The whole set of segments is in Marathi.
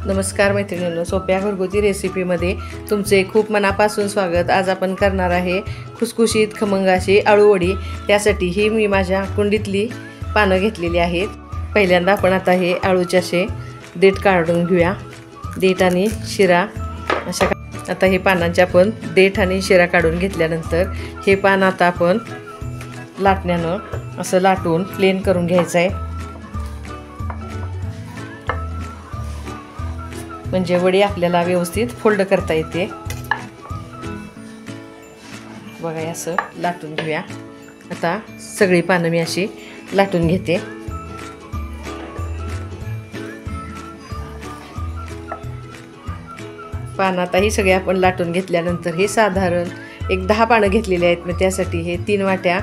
नमस्कार मैत्रिणींनो, सोप्या घरगुती रेसिपीमध्ये तुमचे खूप मनापासून स्वागत। आज आपण करणार आहे खुसखुशीत खमंग अशी आळूवडी। त्यासाठी ही मी माझ्या कुंडीतली पानं घेतलेली आहेत। पहिल्यांदा आपण आता हे आळूचे असे देठ काढून घेऊया। देठ आणि शिरा अशा आता हे पानांचे आपण देठ आणि शिरा काढून घेतल्यानंतर हे पान आता आपण लाटण्यानं असं लाटून प्लेन करून घ्यायचं आहे, म्हणजे वडी आपल्याला व्यवस्थित फोल्ड करता येते। बघा असं लाटून घेऊया। आता सगळी पानं मी अशी लाटून घेते। पानं आता ही सगळी आपण लाटून घेतल्यानंतर हे साधारण एक 10 पानं घेतलेली आहेत। मी त्यासाठी हे 3 वाट्या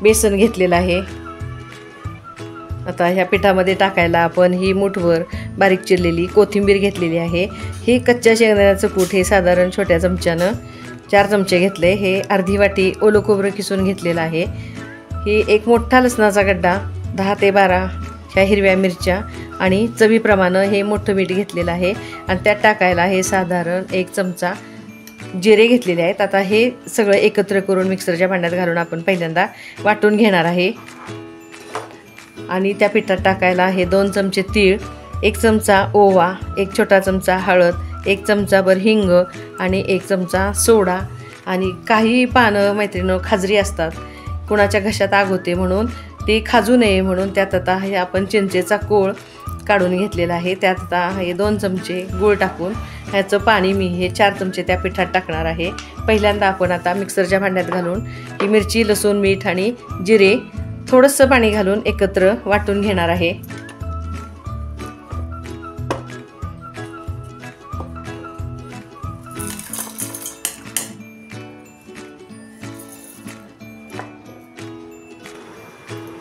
बेसन घेतलेलं आहे। आता ह्या पिठामध्ये टाकायला आपण ही मुठभर बारीक चिरलेली कोथिंबीर घेतलेली आहे। हे कच्च्या शेंगदाण्याचं कूट हे साधारण छोट्या चमच्यानं 4 चमचे घेतले। हे अर्धी वाटी ओलं खोबरं किसून घेतलेलं आहे। ही एक मोठा लसणाचा गड्डा, 10 ते 12 ह्या हिरव्या मिरच्या आणि चवीप्रमाणे हे मोठं मीठ घेतलेलं आहे। आणि त्यात टाकायला हे साधारण 1 चमचा जिरे घेतलेले आहेत। आता हे सगळं एकत्र करून मिक्सरच्या भांड्यात घालून आपण पहिल्यांदा वाटून घेणार आहे। आणि त्या पिठात टाकायला हे 2 चमचे तीळ, 1 चमचा ओवा, 1 छोटा चमचा हळद, 1 चमचाभर हिंग आणि 1 चमचा सोडा। आणि काही पानं मैत्रिणींनो खाजरी असतात, कुणाच्या घशात आग होते म्हणून ते खाजू नये म्हणून त्यात आता हे आपण चिंचेचा कोळ काढून घेतलेला आहे। त्यात आता हे 2 चमचे गूळ टाकून ह्याचं पाणी मी हे 4 चमचे त्या पिठात टाकणार आहे। पहिल्यांदा आपण आता मिक्सरच्या भांड्यात घालून ही मिरची, लसूण, मीठ आणि जिरे थोडंसं पाणी घालून एकत्र वाटून घेणार आहे।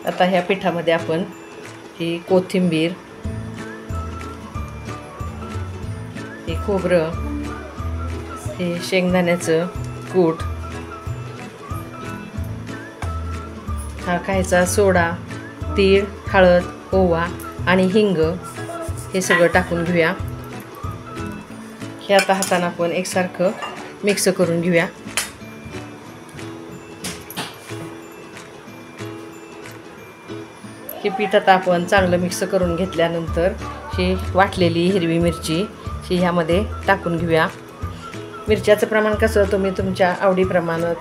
आता ह्या पिठामध्ये आपण ही कोथिंबीर, हे खोबरं, हे शेंगदाण्याचं कूट, हा खायचा सोडा, तीळ, हळद, ओवा आणि हिंग हे सगळं टाकून घेऊया। हे आता हाताने आपण एकसारखं मिक्स करून घेऊया। हे पीठ आता आपण चांगलं मिक्स करून घेतल्यानंतर ही वाटलेली हिरवी मिरची ही ह्यामध्ये टाकून घेऊया। मिरच्याचं प्रमाण कसं तुम्ही तुमच्या आवडीप्रमाणे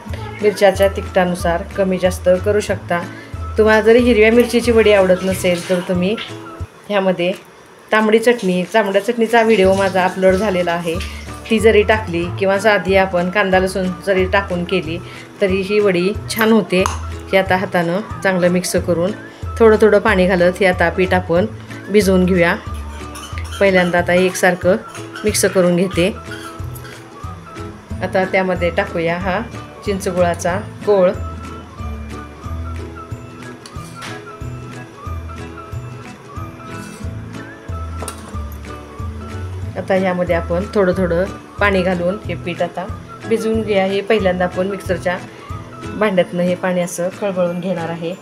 मिरच्याच्या तिखटानुसार कमी जास्त करू शकता। तुम्हाला जरी हिरव्या मिरचीची वडी आवडत नसेल तर तुम्ही ह्यामध्ये तांबडी चटणी, तांबड्या चटणीचा व्हिडिओ माझा अपलोड झालेला आहे, ती जरी टाकली किंवा साधी आपण कांदा लसूण जरी टाकून केली तरी ही वडी छान होते। हे आता हातानं चांगलं मिक्स करून थोडं थोडं पाणी घालत हे आता पीठ आपण भिजवून घेऊया। पहिल्यांदा आता एकसारखं मिक्स करून घेते। आता त्यामध्ये टाकूया हा चिंचगुळाचा कोळ। आता ह्यामध्ये आपण थोडं थोडं पाणी घालून हे पीठ आता भिजवून घ्या। हे पहिल्यांदा आपण मिक्सरच्या भांड्यातनं हे पाणी असं खळबळून घेणार आहे।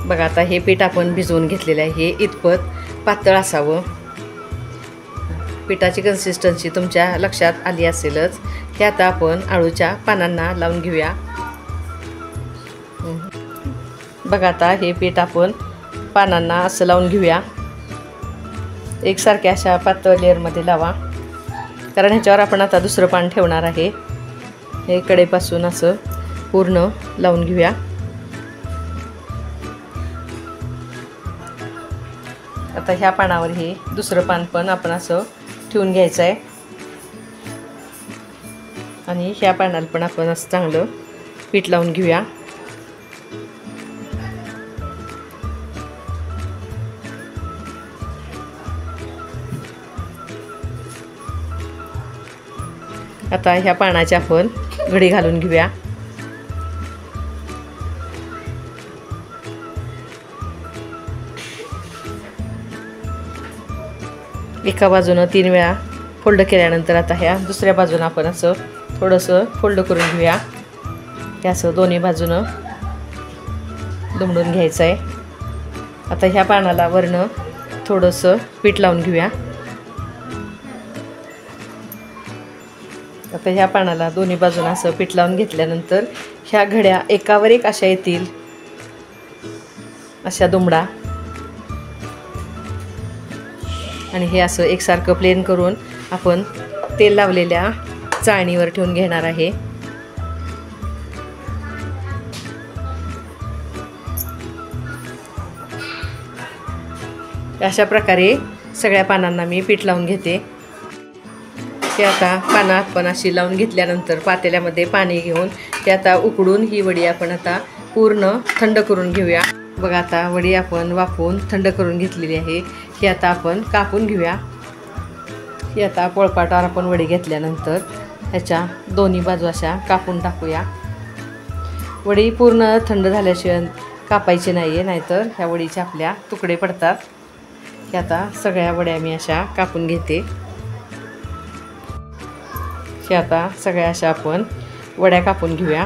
बघा आता हे पीठ आपण भिजवून घेतलेलं आहे, हे इतपत पातळ असावं। पिठाची कन्सिस्टन्सी तुमच्या लक्षात आली असेलच। हे आता आपण आळूच्या पानांना लावून घेऊया। बघा आता हे पीठ आपण पानांना असं लावून घेऊया। एकसारख्या अशा पातळ लेअरमध्ये लावा, कारण ह्याच्यावर आपण आता दुसरं पान ठेवणार आहे। हे कडेपासून असं पूर्ण लावून घेऊया। आता ह्या पानावर हे दुसरं पान पण आपण असं ठेवून घ्यायचं आहे आणि ह्या पानाला पण आपण असं चांगलं पीठ लावून घेऊया। आता ह्या पानाची आपण घडी घालून घेऊया। एका बाजूनं 3 वेळा फोल्ड केल्यानंतर आता ह्या दुसऱ्या बाजूनं आपण असं थोडंसं फोल्ड करून घेऊया। हे असं दोन्ही बाजूनं दुमडून घ्यायचं आहे। आता ह्या पानाला वरनं थोडंसं पीठ लावून घेऊया. आता ह्या पानाला दोन्ही बाजूने असं पीठ लावून घेतल्यानंतर ह्या घड्या एकावर एक अशा येतील, अशा दुमडा. आणि हे असं एकसारखं प्लेन करून आपण तेल लावलेल्या चाळणीवर ठेवून घेणार आहे. अशा प्रकारे सगळ्या पानांना मी पीठ लावून घेते. ते आता पानं आपण अशी लावून घेतल्यानंतर पातेल्यामध्ये पाणी घेऊन ते आता उकडून ही वडी आपण आता पूर्ण थंड करून घेऊया. बघा आता वडी आपण वाफवून थंड करून घेतलेली आहे. ही आता आपण कापून घेऊया. ही आता पोळपाटावर आपण वडी घेतल्यानंतर ह्याच्या दोन्ही बाजू अशा कापून टाकूया. वडी पूर्ण थंड झाल्याशिवाय कापायची नाही आहे, नाहीतर ह्या वडीचे आपल्या तुकडे पडतात. हे आता सगळ्या वड्या मी अशा कापून घेते. हे आता सगळ्या अशा आपण वड्या कापून घेऊया.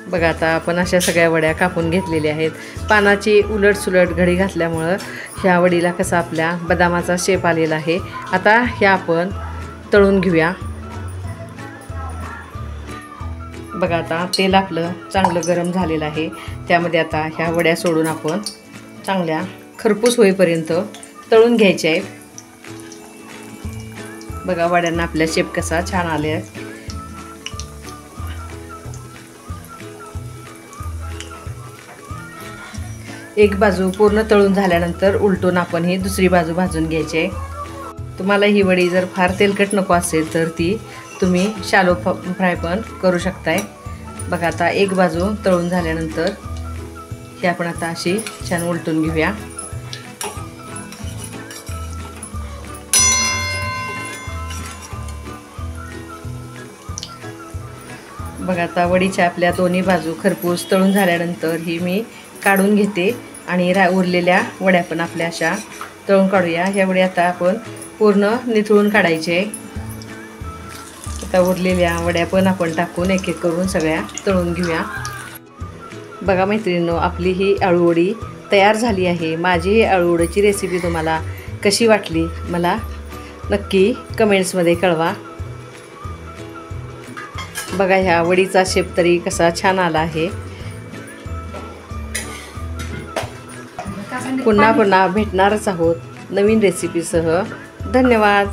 बघा आता आपण अशा सगळ्या वड्या कापून घेतलेल्या आहेत. पानाची उलटसुलट घडी घातल्यामुळं ह्या वडीला कसा आपल्या बदामाचा शेप आलेला आहे. आता ह्या आपण तळून घेऊया. बघा आता तेल आपलं चांगलं गरम झालेलं आहे. त्यामध्ये आता ह्या वड्या सोडून आपण चांगल्या खरपूस होईपर्यंत तळून घ्यायच्या आहेत. बघा वड्यांना आपल्या शेप कसा छान आले आहे. एक बाजू पूर्ण तळून झाल्यानंतर उलटून आपण ही दुसरी बाजू भाजून घ्यायची आहे. तुम्हाला ही वडी जर फार तेलकट नको असेल तर ती तुम्ही शॅलो फ्राय पण करू शकताय. बघा आता एक बाजू तळून झाल्यानंतर ही आपण आता अशी छान उलटून घेऊया. बघा आता वडीच्या आपल्या दोन्ही बाजू खरपूस तळून झाल्यानंतर ही मी काढून घेते आणि उरलेल्या वड्या पण आपल्या अशा तळून काढूया. ह्या वड्या आता आपण पूर्ण निथळून काढायचे. आता उरलेल्या वड्या पण आपण टाकून एक एक करून सगळ्या तळून घेऊया. बघा मैत्रिणींनो, आपली ही अळूवडी तयार झाली आहे. माझी ही अळूवडीची रेसिपी तुम्हाला कशी वाटली मला नक्की कमेंट्समध्ये कळवा. बघा ह्या वडीचा शेप तरी कसा छान आला आहे. पुन्हा पुन्हा भेटणारच आहोत नवीन रेसिपीसह. धन्यवाद.